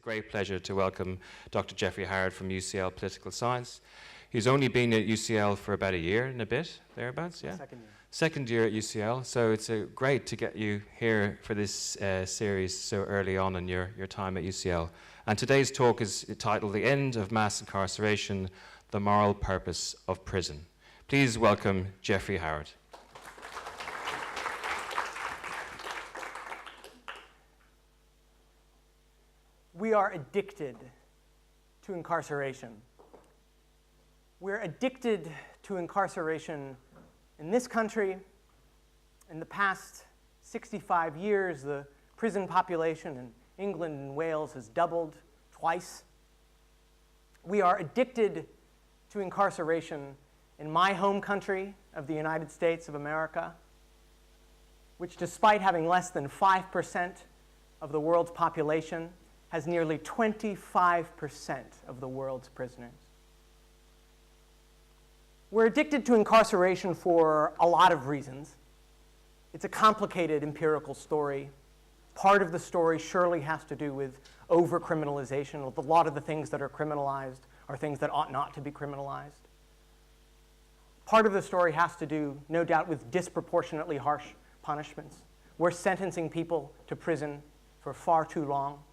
great pleasure to welcome Dr. Jeffrey Howard from UCL Political Science. He's only been at UCL for about a year and a bit, thereabouts, yeah? Second year. Second year at UCL, so it's great to get you here for this series so early on in your time at UCL. And today's talk is titled The End of Mass Incarceration, the Moral Purpose of Prison. Please welcome Jeffrey Howard. We are addicted to incarceration. We're addicted to incarceration in this country. In the past 65 years, the prison population in England and Wales has doubled twice. We are addicted to incarceration in my home country of the United States of America, which, despite having less than 5% of the world's population, has nearly 25% of the world's prisoners. We're addicted to incarceration for a lot of reasons. It's a complicated empirical story. Part of the story surely has to do with overcriminalization. A lot of the things that are criminalized are things that ought not to be criminalized. Part of the story has to do, no doubt, with disproportionately harsh punishments. We're sentencing people to prison for far too long.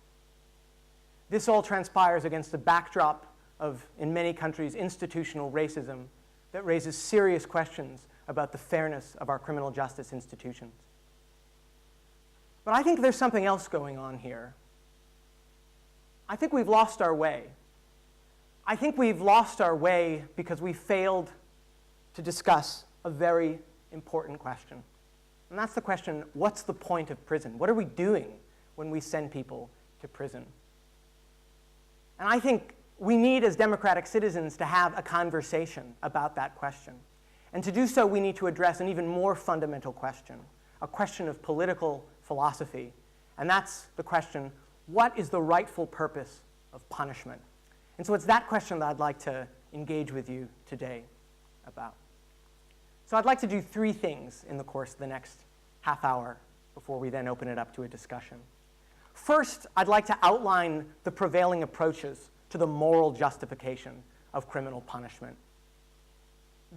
This all transpires against a backdrop of, in many countries, institutional racism that raises serious questions about the fairness of our criminal justice institutions. But I think there's something else going on here. I think we've lost our way. I think we've lost our way because we failed to discuss a very important question. And that's the question, what's the point of prison? What are we doing when we send people to prison? And I think we need, as democratic citizens, to have a conversation about that question. And to do so, we need to address an even more fundamental question, a question of political philosophy. And that's the question, what is the rightful purpose of punishment? And so it's that question that I'd like to engage with you today about. So I'd like to do three things in the course of the next half hour before we then open it up to a discussion. First, I'd like to outline the prevailing approaches to the moral justification of criminal punishment.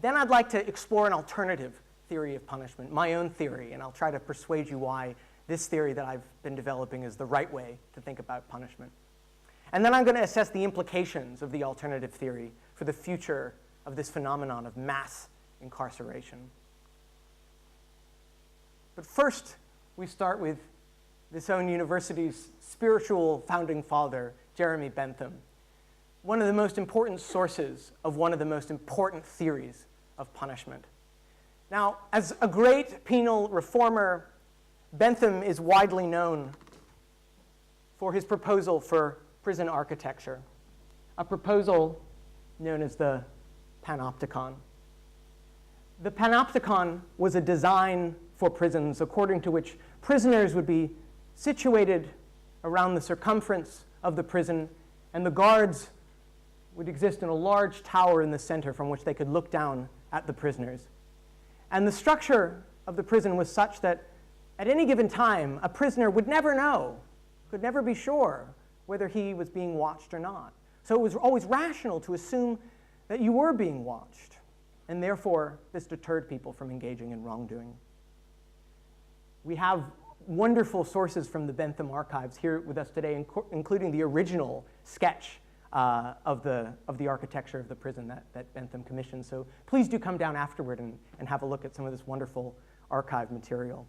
Then I'd like to explore an alternative theory of punishment, my own theory, and I'll try to persuade you why this theory that I've been developing is the right way to think about punishment. And then I'm going to assess the implications of the alternative theory for the future of this phenomenon of mass incarceration. But first, we start with this own university's spiritual founding father, Jeremy Bentham, one of the most important sources of one of the most important theories of punishment. Now, as a great penal reformer, Bentham is widely known for his proposal for prison architecture, a proposal known as the Panopticon. The Panopticon was a design for prisons according to which prisoners would be situated around the circumference of the prison, and the guards would exist in a large tower in the center from which they could look down at the prisoners. And the structure of the prison was such that at any given time, a prisoner would never know, could never be sure whether he was being watched or not. So it was always rational to assume that you were being watched, and therefore this deterred people from engaging in wrongdoing. We have wonderful sources from the Bentham archives here with us today, including the original sketch of the architecture of the prison that Bentham commissioned. So please do come down afterward and have a look at some of this wonderful archive material.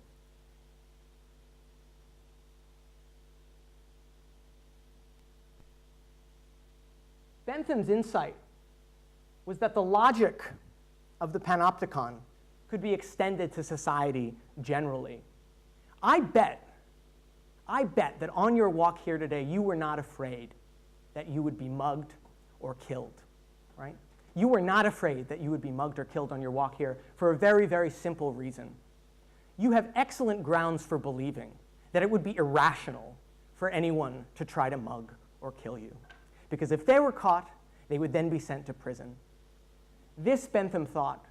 Bentham's insight was that the logic of the Panopticon could be extended to society generally. I bet that on your walk here today, you were not afraid that you would be mugged or killed, right? You were not afraid that you would be mugged or killed on your walk here for a very, very simple reason. You have excellent grounds for believing that it would be irrational for anyone to try to mug or kill you. Because if they were caught, they would then be sent to prison. This, Bentham thought,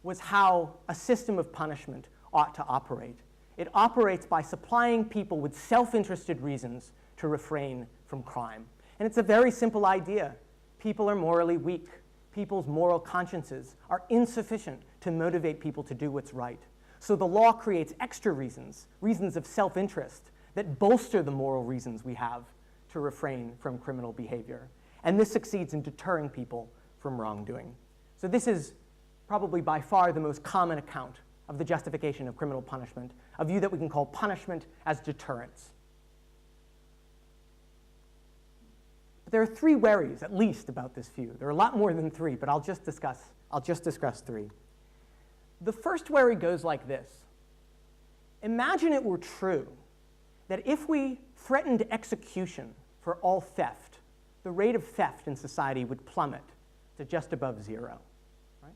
was how a system of punishment ought to operate. It operates by supplying people with self-interested reasons to refrain from crime. And it's a very simple idea. People are morally weak. People's moral consciences are insufficient to motivate people to do what's right. So the law creates extra reasons, reasons of self-interest, that bolster the moral reasons we have to refrain from criminal behavior. And this succeeds in deterring people from wrongdoing. So this is probably by far the most common account of the justification of criminal punishment, a view that we can call punishment as deterrence. But there are three worries, at least, about this view. There are a lot more than three, but I'll just discuss three. The first worry goes like this. Imagine it were true that if we threatened execution for all theft, the rate of theft in society would plummet to just above zero. Right?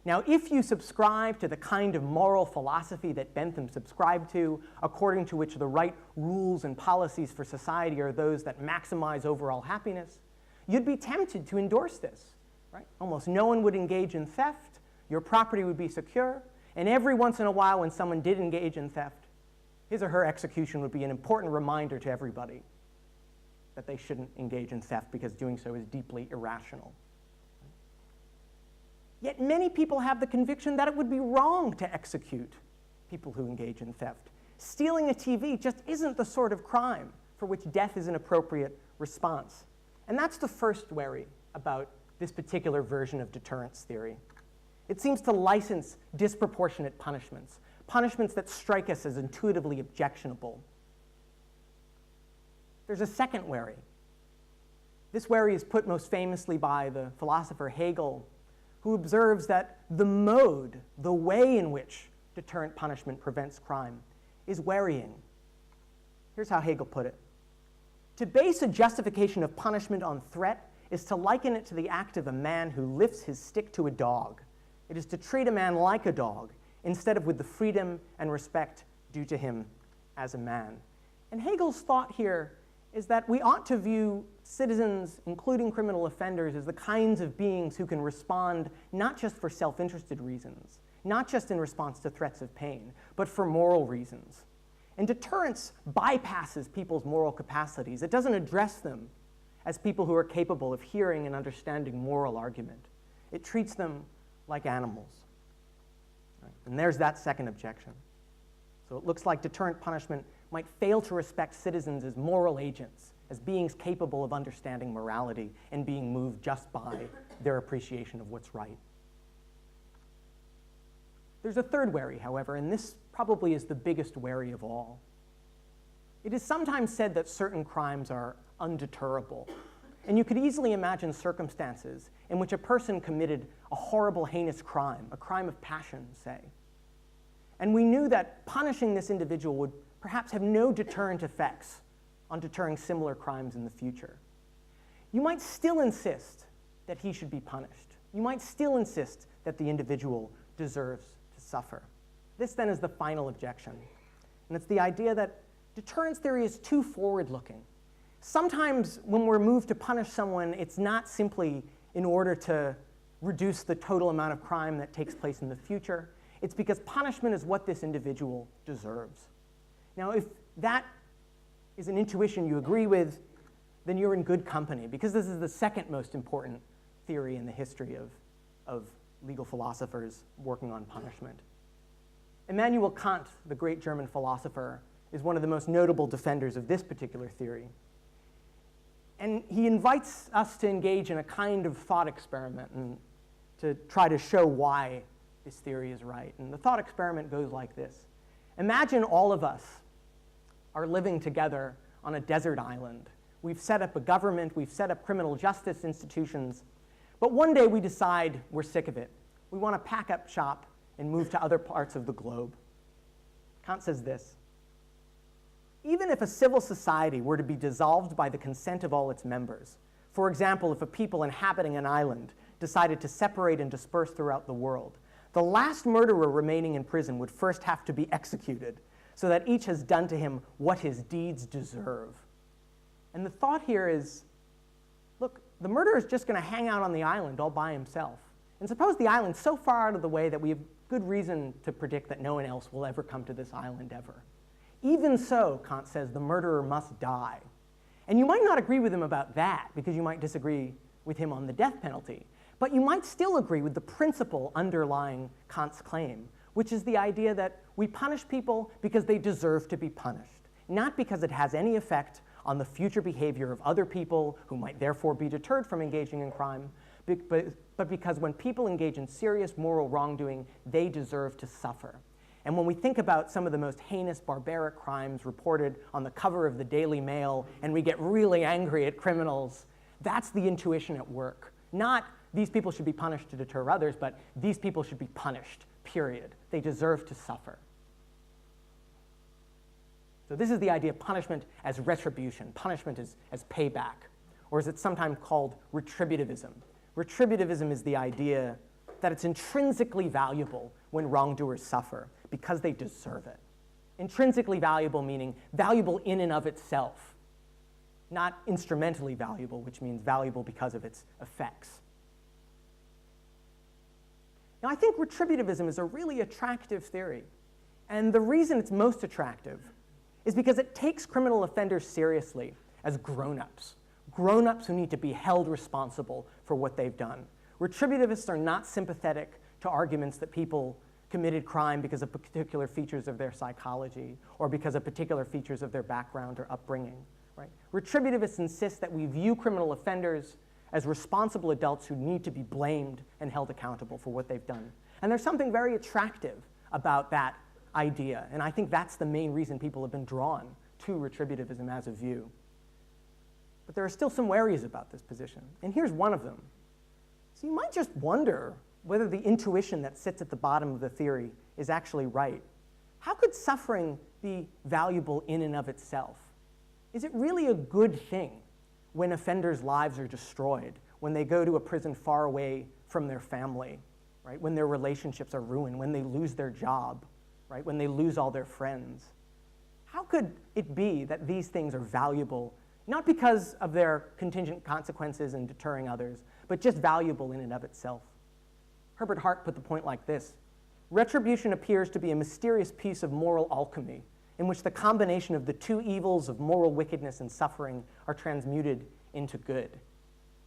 Now, if you subscribe to the kind of moral philosophy that Bentham subscribed to, according to which the right rules and policies for society are those that maximize overall happiness, you'd be tempted to endorse this. Right? Almost no one would engage in theft, your property would be secure, and every once in a while when someone did engage in theft, his or her execution would be an important reminder to everybody that they shouldn't engage in theft because doing so is deeply irrational. Yet many people have the conviction that it would be wrong to execute people who engage in theft. Stealing a TV just isn't the sort of crime for which death is an appropriate response. And that's the first worry about this particular version of deterrence theory. It seems to license disproportionate punishments, punishments that strike us as intuitively objectionable. There's a second worry. This worry is put most famously by the philosopher Hegel, who observes that the mode, the way in which deterrent punishment prevents crime, is worrying. Here's how Hegel put it. To base a justification of punishment on threat is to liken it to the act of a man who lifts his stick to a dog. It is to treat a man like a dog, instead of with the freedom and respect due to him as a man. And Hegel's thought here is that we ought to view citizens, including criminal offenders, as the kinds of beings who can respond not just for self-interested reasons, not just in response to threats of pain, but for moral reasons. And deterrence bypasses people's moral capacities. It doesn't address them as people who are capable of hearing and understanding moral argument. It treats them like animals. Right? And there's that second objection. So it looks like deterrent punishment might fail to respect citizens as moral agents, as beings capable of understanding morality and being moved just by their appreciation of what's right. There's a third worry, however, and this probably is the biggest worry of all. It is sometimes said that certain crimes are undeterrable, and you could easily imagine circumstances in which a person committed a horrible, heinous crime, a crime of passion, say. And we knew that punishing this individual would perhaps have no deterrent effects on deterring similar crimes in the future. You might still insist that he should be punished. You might still insist that the individual deserves to suffer. This then is the final objection, and it's the idea that deterrence theory is too forward-looking. Sometimes when we're moved to punish someone, it's not simply in order to reduce the total amount of crime that takes place in the future. It's because punishment is what this individual deserves. Now, if that is an intuition you agree with, then you're in good company, because this is the second most important theory in the history of legal philosophers working on punishment. Immanuel Kant, the great German philosopher, is one of the most notable defenders of this particular theory. And he invites us to engage in a kind of thought experiment and to try to show why this theory is right. And the thought experiment goes like this. Imagine all of us are living together on a desert island. We've set up a government, we've set up criminal justice institutions, but one day we decide we're sick of it. We want to pack up shop and move to other parts of the globe. Kant says this: even if a civil society were to be dissolved by the consent of all its members, for example, if a people inhabiting an island decided to separate and disperse throughout the world, the last murderer remaining in prison would first have to be executed, so that each has done to him what his deeds deserve. And the thought here is, look, the murderer is just going to hang out on the island all by himself. And suppose the island's so far out of the way that we have good reason to predict that no one else will ever come to this island ever. Even so, Kant says, the murderer must die. And you might not agree with him about that, because you might disagree with him on the death penalty. But you might still agree with the principle underlying Kant's claim, which is the idea that we punish people because they deserve to be punished, not because it has any effect on the future behavior of other people who might therefore be deterred from engaging in crime, but because when people engage in serious moral wrongdoing, they deserve to suffer. And when we think about some of the most heinous barbaric crimes reported on the cover of the Daily Mail, and we get really angry at criminals, that's the intuition at work. Not these people should be punished to deter others, but these people should be punished, period. They deserve to suffer. So this is the idea of punishment as retribution, punishment as payback, or as it's sometimes called retributivism. Retributivism is the idea that it's intrinsically valuable when wrongdoers suffer because they deserve it. Intrinsically valuable meaning valuable in and of itself, not instrumentally valuable, which means valuable because of its effects. Now, I think retributivism is a really attractive theory, and the reason it's most attractive is because it takes criminal offenders seriously as grown-ups who need to be held responsible for what they've done. Retributivists are not sympathetic to arguments that people committed crime because of particular features of their psychology or because of particular features of their background or upbringing. Right? Retributivists insist that we view criminal offenders as responsible adults who need to be blamed and held accountable for what they've done. And there's something very attractive about that idea, and I think that's the main reason people have been drawn to retributivism as a view. But there are still some worries about this position, and here's one of them. So you might just wonder whether the intuition that sits at the bottom of the theory is actually right. How could suffering be valuable in and of itself? Is it really a good thing when offenders' lives are destroyed, when they go to a prison far away from their family, right? When their relationships are ruined, when they lose their job, right? When they lose all their friends? How could it be that these things are valuable, not because of their contingent consequences in deterring others, but just valuable in and of itself? Herbert Hart put the point like this: retribution appears to be a mysterious piece of moral alchemy in which the combination of the two evils of moral wickedness and suffering are transmuted into good.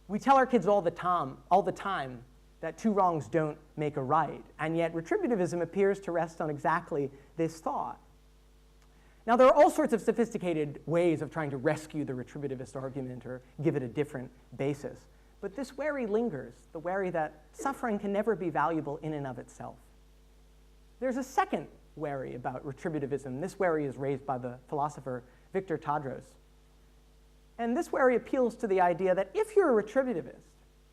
We tell our kids all the time that two wrongs don't make a right, and yet retributivism appears to rest on exactly this thought. Now, there are all sorts of sophisticated ways of trying to rescue the retributivist argument or give it a different basis, but this worry lingers, the worry that suffering can never be valuable in and of itself. There's a second worry about retributivism. This worry is raised by the philosopher Victor Tadros. And this worry appeals to the idea that if you're a retributivist,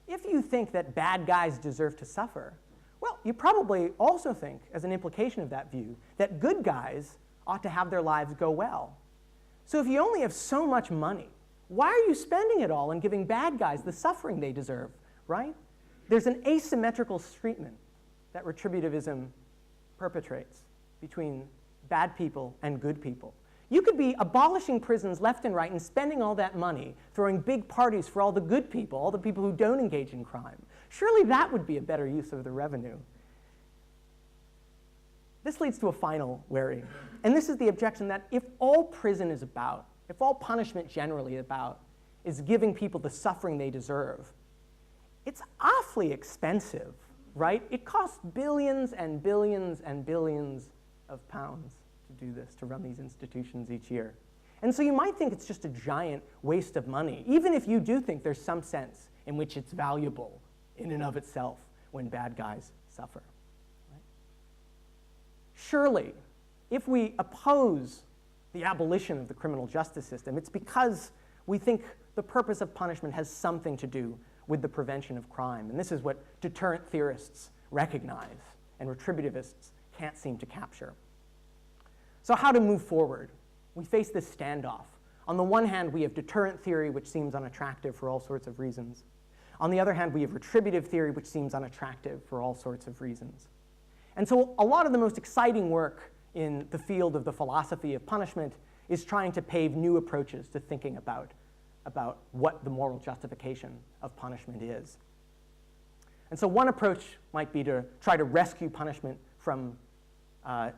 if you think that bad guys deserve to suffer, well, you probably also think, as an implication of that view, that good guys ought to have their lives go well. So if you only have so much money, why are you spending it all on giving bad guys the suffering they deserve, right? There's an asymmetrical treatment that retributivism perpetrates between bad people and good people. You could be abolishing prisons left and right and spending all that money, throwing big parties for all the good people, all the people who don't engage in crime. Surely that would be a better use of the revenue. This leads to a final worry, and this is the objection that if all prison is about, if all punishment generally about, is giving people the suffering they deserve, it's awfully expensive, right? It costs billions and billions and billions of pounds to do this, to run these institutions each year. And so you might think it's just a giant waste of money, even if you do think there's some sense in which it's valuable in and of itself when bad guys suffer. Right? Surely, if we oppose the abolition of the criminal justice system, it's because we think the purpose of punishment has something to do with the prevention of crime. And this is what deterrent theorists recognize and retributivists can't seem to capture. So how to move forward? We face this standoff. On the one hand, we have deterrent theory, which seems unattractive for all sorts of reasons. On the other hand, we have retributive theory, which seems unattractive for all sorts of reasons. And so a lot of the most exciting work in the field of the philosophy of punishment is trying to pave new approaches to thinking about what the moral justification of punishment is. And so one approach might be to try to rescue punishment from,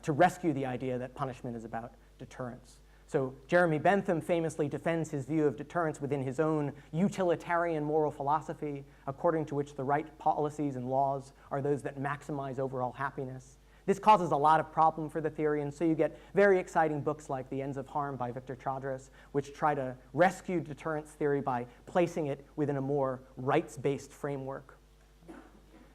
to rescue the idea that punishment is about deterrence. So Jeremy Bentham famously defends his view of deterrence within his own utilitarian moral philosophy, according to which the right policies and laws are those that maximize overall happiness. This causes a lot of problem for the theory, and so you get very exciting books like The Ends of Harm by Victor Chadras, which try to rescue deterrence theory by placing it within a more rights-based framework.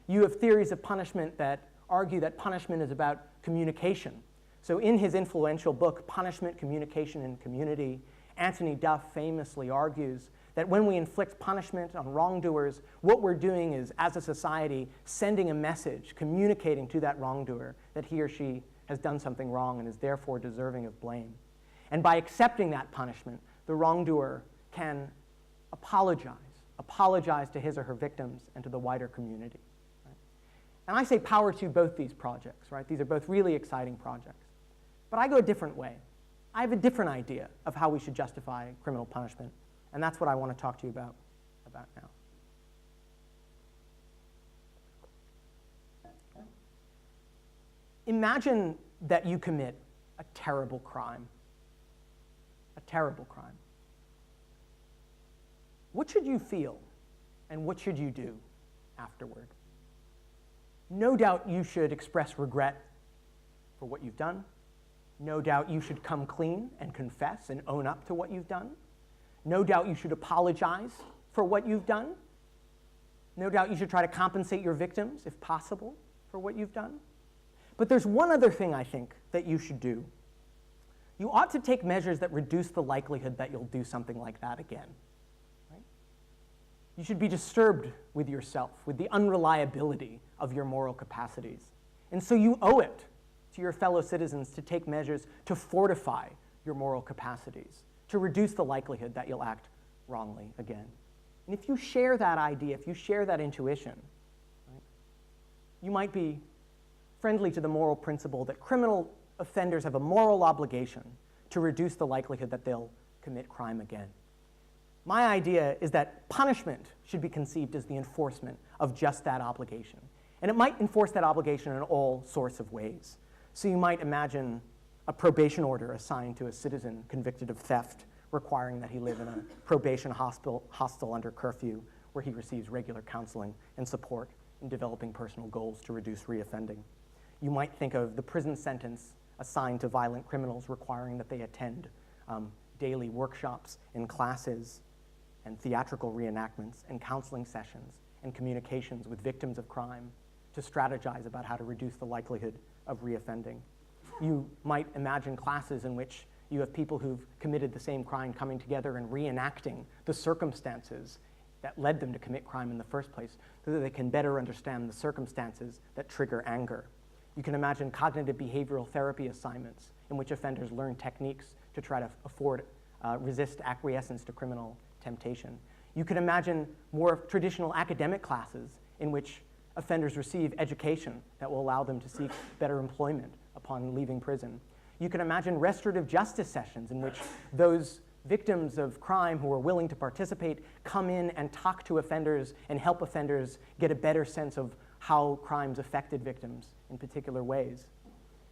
You have theories of punishment that argue that punishment is about communication. So in his influential book, Punishment, Communication, and Community, Anthony Duff famously argues that when we inflict punishment on wrongdoers, what we're doing is, as a society, sending a message, communicating to that wrongdoer that he or she has done something wrong and is therefore deserving of blame. And by accepting that punishment, the wrongdoer can apologize to his or her victims and to the wider community. Right? And I say power to both these projects, right? These are both really exciting projects. But I go a different way. I have a different idea of how we should justify criminal punishment, and that's what I want to talk to you about now. Imagine that you commit a terrible crime. A terrible crime. What should you feel, and what should you do afterward? No doubt you should express regret for what you've done. No doubt you should come clean and confess and own up to what you've done. No doubt you should apologize for what you've done. No doubt you should try to compensate your victims, if possible, for what you've done. But there's one other thing I think that you should do. You ought to take measures that reduce the likelihood that you'll do something like that again. Right? You should be disturbed with yourself, with the unreliability of your moral capacities. And so you owe it to your fellow citizens to take measures to fortify your moral capacities, to reduce the likelihood that you'll act wrongly again. And if you share that idea, if you share that intuition, right, you might be friendly to the moral principle that criminal offenders have a moral obligation to reduce the likelihood that they'll commit crime again. My idea is that punishment should be conceived as the enforcement of just that obligation. And it might enforce that obligation in all sorts of ways. So you might imagine a probation order assigned to a citizen convicted of theft, requiring that he live in a probation hostel under curfew, where he receives regular counseling and support in developing personal goals to reduce reoffending. You might think of the prison sentence assigned to violent criminals, requiring that they attend daily workshops and classes and theatrical reenactments and counseling sessions and communications with victims of crime to strategize about how to reduce the likelihood of reoffending. You might imagine classes in which you have people who've committed the same crime coming together and reenacting the circumstances that led them to commit crime in the first place, so that they can better understand the circumstances that trigger anger. You can imagine cognitive behavioral therapy assignments in which offenders learn techniques to try to resist acquiescence to criminal temptation. You can imagine more traditional academic classes in which offenders receive education that will allow them to seek better employment upon leaving prison. You can imagine restorative justice sessions in which those victims of crime who are willing to participate come in and talk to offenders and help offenders get a better sense of how crimes affected victims in particular ways.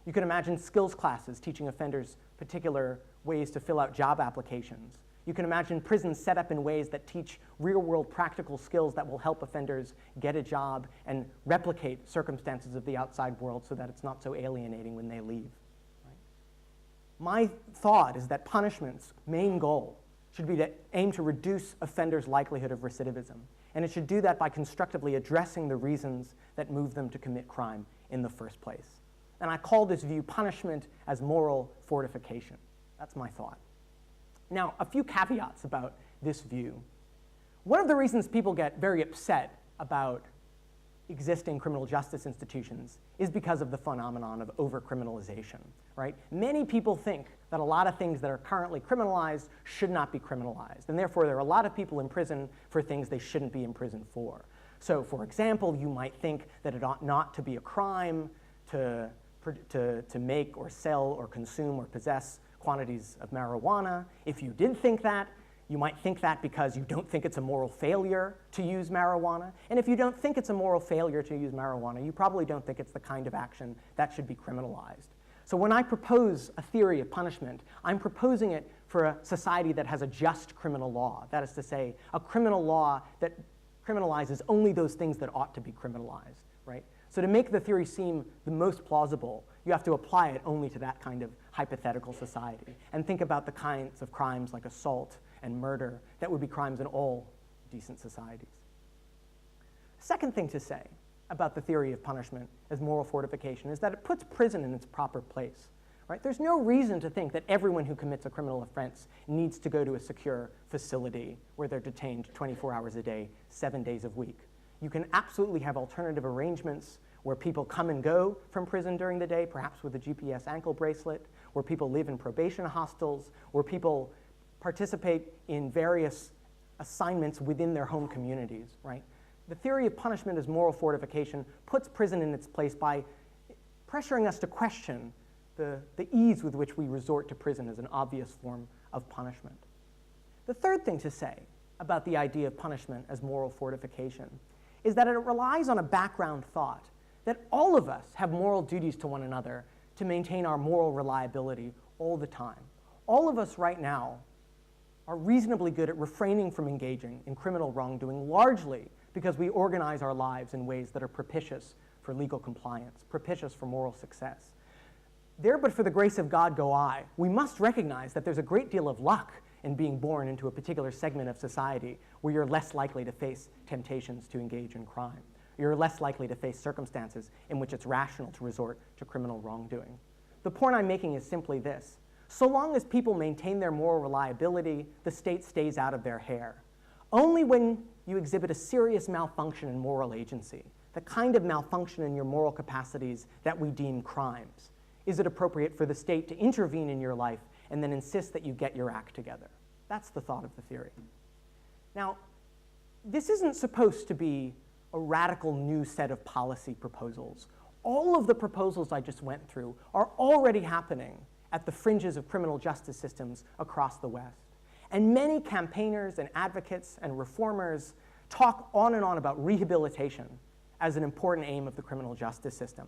You can imagine skills classes teaching offenders particular ways to fill out job applications. You can imagine prisons set up in ways that teach real-world practical skills that will help offenders get a job and replicate circumstances of the outside world so that it's not so alienating when they leave. Right? My thought is that punishment's main goal should be to aim to reduce offenders' likelihood of recidivism. And it should do that by constructively addressing the reasons that move them to commit crime in the first place. And I call this view punishment as moral fortification. That's my thought. Now, a few caveats about this view. One of the reasons people get very upset about existing criminal justice institutions is because of the phenomenon of overcriminalization, right? Many people think that a lot of things that are currently criminalized should not be criminalized, and therefore there are a lot of people in prison for things they shouldn't be in prison for. So, for example, you might think that it ought not to be a crime to make or sell or consume or possess quantities of marijuana. If you did think that, you might think that because you don't think it's a moral failure to use marijuana. And if you don't think it's a moral failure to use marijuana, you probably don't think it's the kind of action that should be criminalized. So when I propose a theory of punishment, I'm proposing it for a society that has a just criminal law. That is to say, a criminal law that criminalizes only those things that ought to be criminalized, right? So to make the theory seem the most plausible, you have to apply it only to that kind of hypothetical society and think about the kinds of crimes like assault and murder that would be crimes in all decent societies. Second thing to say about the theory of punishment as moral fortification is that it puts prison in its proper place. Right? There's no reason to think that everyone who commits a criminal offense needs to go to a secure facility where they're detained 24 hours a day, 7 days a week. You can absolutely have alternative arrangements where people come and go from prison during the day, perhaps with a GPS ankle bracelet, where people live in probation hostels, where people participate in various assignments within their home communities, right? The theory of punishment as moral fortification puts prison in its place by pressuring us to question the ease with which we resort to prison as an obvious form of punishment. The third thing to say about the idea of punishment as moral fortification is that it relies on a background thought that all of us have moral duties to one another to maintain our moral reliability all the time. All of us right now are reasonably good at refraining from engaging in criminal wrongdoing, largely because we organize our lives in ways that are propitious for legal compliance, propitious for moral success. There but for the grace of God go I. We must recognize that there's a great deal of luck in being born into a particular segment of society where you're less likely to face temptations to engage in crime. You're less likely to face circumstances in which it's rational to resort to criminal wrongdoing. The point I'm making is simply this. So long as people maintain their moral reliability, the state stays out of their hair. Only when you exhibit a serious malfunction in moral agency, the kind of malfunction in your moral capacities that we deem crimes, is it appropriate for the state to intervene in your life and then insist that you get your act together. That's the thought of the theory. Now, this isn't supposed to be a radical new set of policy proposals. All of the proposals I just went through are already happening at the fringes of criminal justice systems across the West. And many campaigners and advocates and reformers talk on and on about rehabilitation as an important aim of the criminal justice system.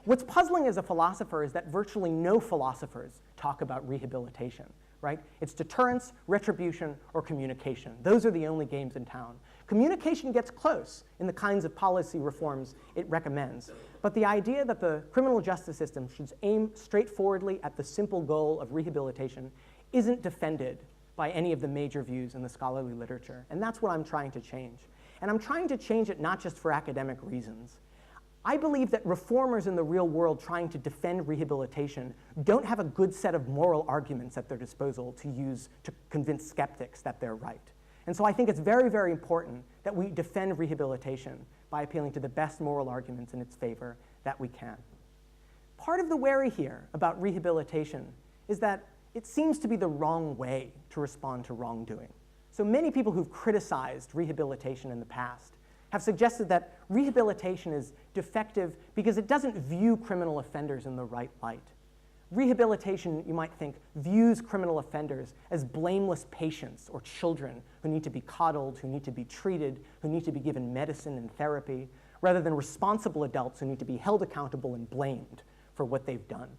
What's puzzling as a philosopher is that virtually no philosophers talk about rehabilitation, right? It's deterrence, retribution, or communication. Those are the only games in town. Communication gets close in the kinds of policy reforms it recommends, but the idea that the criminal justice system should aim straightforwardly at the simple goal of rehabilitation isn't defended by any of the major views in the scholarly literature, and that's what I'm trying to change. And I'm trying to change it not just for academic reasons. I believe that reformers in the real world trying to defend rehabilitation don't have a good set of moral arguments at their disposal to use to convince skeptics that they're right. And so I think it's very, very important that we defend rehabilitation by appealing to the best moral arguments in its favor that we can. Part of the worry here about rehabilitation is that it seems to be the wrong way to respond to wrongdoing. So many people who've criticized rehabilitation in the past have suggested that rehabilitation is defective because it doesn't view criminal offenders in the right light. Rehabilitation, you might think, views criminal offenders as blameless patients or children who need to be coddled, who need to be treated, who need to be given medicine and therapy, rather than responsible adults who need to be held accountable and blamed for what they've done.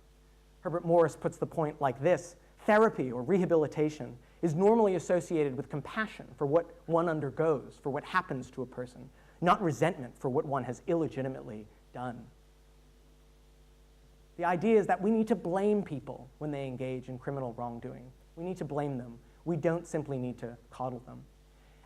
Herbert Morris puts the point like this: therapy or rehabilitation is normally associated with compassion for what one undergoes, for what happens to a person, not resentment for what one has illegitimately done. The idea is that we need to blame people when they engage in criminal wrongdoing. We need to blame them. We don't simply need to coddle them.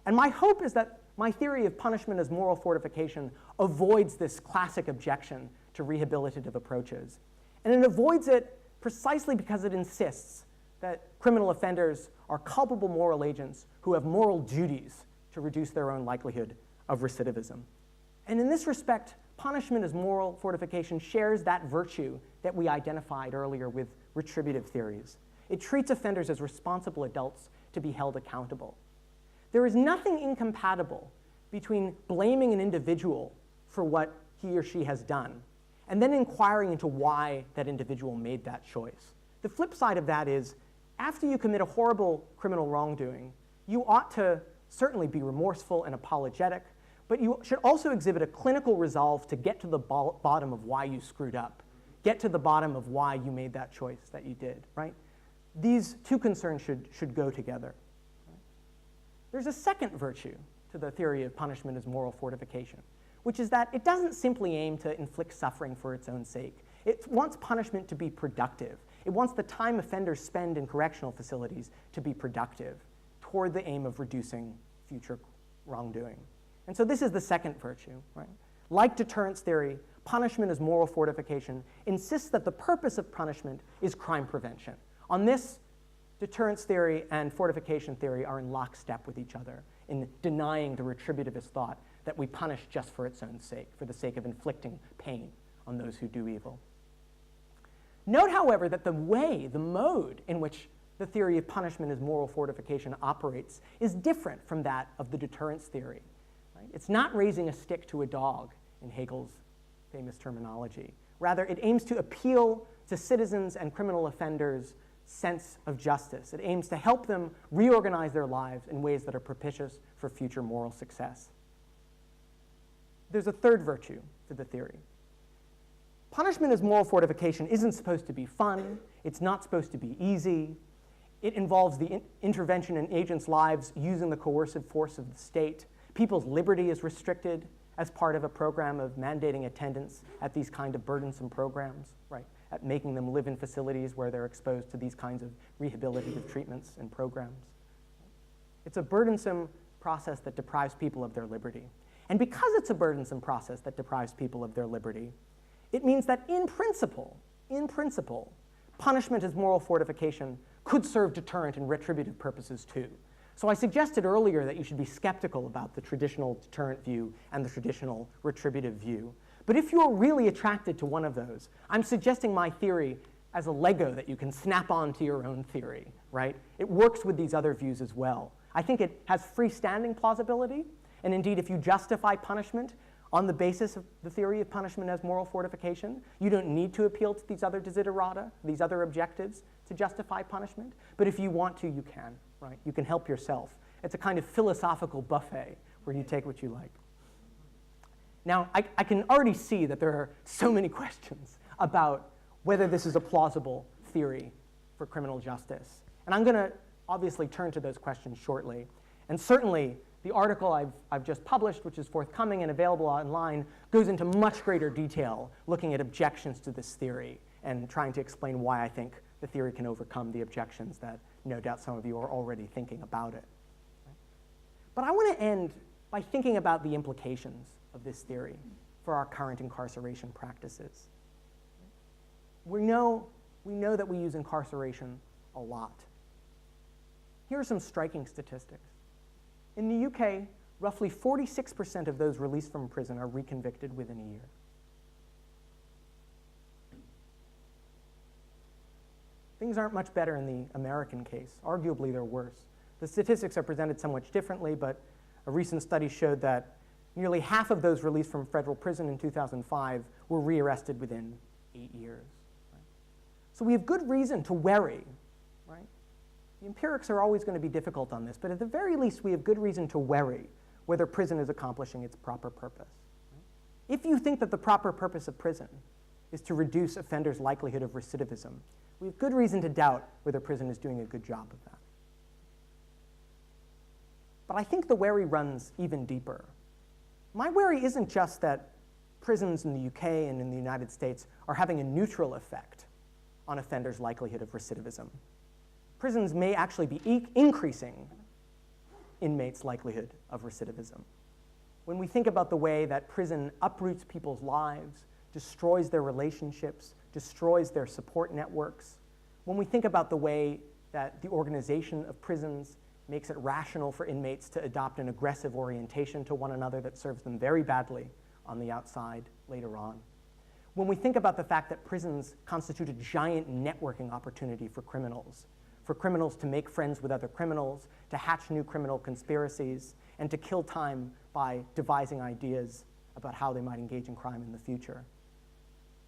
And my hope is that my theory of punishment as moral fortification avoids this classic objection to rehabilitative approaches. And it avoids it precisely because it insists that criminal offenders are culpable moral agents who have moral duties to reduce their own likelihood of recidivism. And in this respect, punishment as moral fortification shares that virtue that we identified earlier with retributive theories. It treats offenders as responsible adults to be held accountable. There is nothing incompatible between blaming an individual for what he or she has done and then inquiring into why that individual made that choice. The flip side of that is, after you commit a horrible criminal wrongdoing, you ought to certainly be remorseful and apologetic, but you should also exhibit a clinical resolve to get to the bottom of why you screwed up, get to the bottom of why you made that choice that you did, right? These two concerns should go together. There's a second virtue to the theory of punishment as moral fortification, which is that it doesn't simply aim to inflict suffering for its own sake. It wants punishment to be productive. It wants the time offenders spend in correctional facilities to be productive toward the aim of reducing future wrongdoing. And so this is the second virtue, right? Like deterrence theory, punishment as moral fortification insists that the purpose of punishment is crime prevention. On this, deterrence theory and fortification theory are in lockstep with each other in denying the retributivist thought that we punish just for its own sake, for the sake of inflicting pain on those who do evil. Note, however, that the mode in which the theory of punishment as moral fortification operates is different from that of the deterrence theory. Right? It's not raising a stick to a dog, in Hegel's famous terminology. Rather, it aims to appeal to citizens and criminal offenders' sense of justice. It aims to help them reorganize their lives in ways that are propitious for future moral success. There's a third virtue to the theory. Punishment as moral fortification isn't supposed to be fun. It's not supposed to be easy. It involves the intervention in agents' lives using the coercive force of the state. People's liberty is restricted as part of a program of mandating attendance at these kind of burdensome programs, right? At making them live in facilities where they're exposed to these kinds of rehabilitative treatments and programs. It's a burdensome process that deprives people of their liberty. And because it's a burdensome process that deprives people of their liberty, it means that in principle, punishment as moral fortification could serve deterrent and retributive purposes too. So I suggested earlier that you should be skeptical about the traditional deterrent view and the traditional retributive view. But if you're really attracted to one of those, I'm suggesting my theory as a Lego that you can snap on to your own theory, right? It works with these other views as well. I think it has freestanding plausibility, and indeed if you justify punishment on the basis of the theory of punishment as moral fortification, you don't need to appeal to these other desiderata, these other objectives to justify punishment. But if you want to, you can, right? You can help yourself. It's a kind of philosophical buffet where you take what you like. Now, I can already see that there are so many questions about whether this is a plausible theory for criminal justice. And I'm going to obviously turn to those questions shortly. And certainly, the article I've just published, which is forthcoming and available online, goes into much greater detail looking at objections to this theory and trying to explain why I think the theory can overcome the objections that no doubt some of you are already thinking about it. But I want to end by thinking about the implications of this theory for our current incarceration practices. We know that we use incarceration a lot. Here are some striking statistics. In the UK, roughly 46% of those released from prison are reconvicted within a year. Things aren't much better in the American case. Arguably, they're worse. The statistics are presented somewhat differently, but a recent study showed that nearly half of those released from federal prison in 2005 were rearrested within 8 years. Right? So we have good reason to worry, right? The empirics are always going to be difficult on this, but at the very least, we have good reason to worry whether prison is accomplishing its proper purpose. Right? If you think that the proper purpose of prison is to reduce offenders' likelihood of recidivism, we have good reason to doubt whether prison is doing a good job of that. But I think the worry runs even deeper. My worry isn't just that prisons in the UK and in the United States are having a neutral effect on offenders' likelihood of recidivism. Prisons may actually be increasing inmates' likelihood of recidivism. When we think about the way that prison uproots people's lives, destroys their relationships, destroys their support networks, when we think about the way that the organization of prisons makes it rational for inmates to adopt an aggressive orientation to one another that serves them very badly on the outside later on. When we think about the fact that prisons constitute a giant networking opportunity for criminals to make friends with other criminals, to hatch new criminal conspiracies, and to kill time by devising ideas about how they might engage in crime in the future.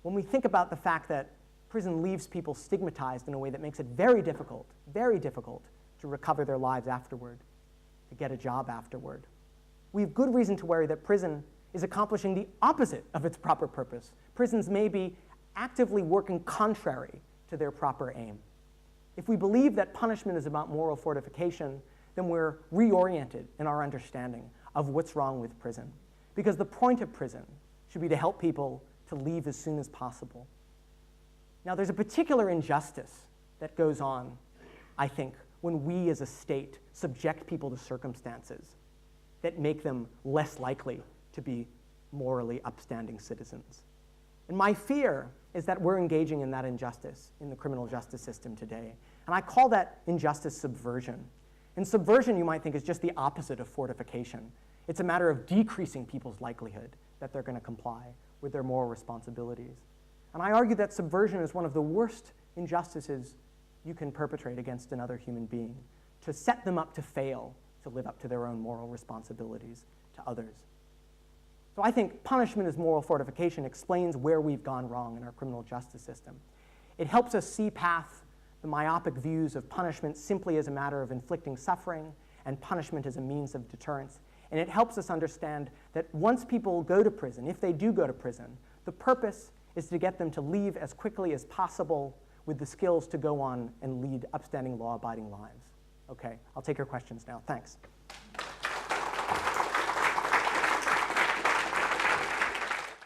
When we think about the fact that prison leaves people stigmatized in a way that makes it very difficult to recover their lives afterward, to get a job afterward, we have good reason to worry that prison is accomplishing the opposite of its proper purpose. Prisons may be actively working contrary to their proper aim. If we believe that punishment is about moral fortification, then we're reoriented in our understanding of what's wrong with prison. Because the point of prison should be to help people to leave as soon as possible. Now, there's a particular injustice that goes on, I think, when we as a state subject people to circumstances that make them less likely to be morally upstanding citizens. And my fear is that we're engaging in that injustice in the criminal justice system today. And I call that injustice subversion. And subversion, you might think, is just the opposite of fortification. It's a matter of decreasing people's likelihood that they're going to comply with their moral responsibilities. And I argue that subversion is one of the worst injustices you can perpetrate against another human being, to set them up to fail to live up to their own moral responsibilities to others. So I think punishment as moral fortification explains where we've gone wrong in our criminal justice system. It helps us see past the myopic views of punishment simply as a matter of inflicting suffering and punishment as a means of deterrence. And it helps us understand that once people go to prison, if they do go to prison, the purpose is to get them to leave as quickly as possible with the skills to go on and lead upstanding, law-abiding lives. Okay, I'll take your questions now. Thanks.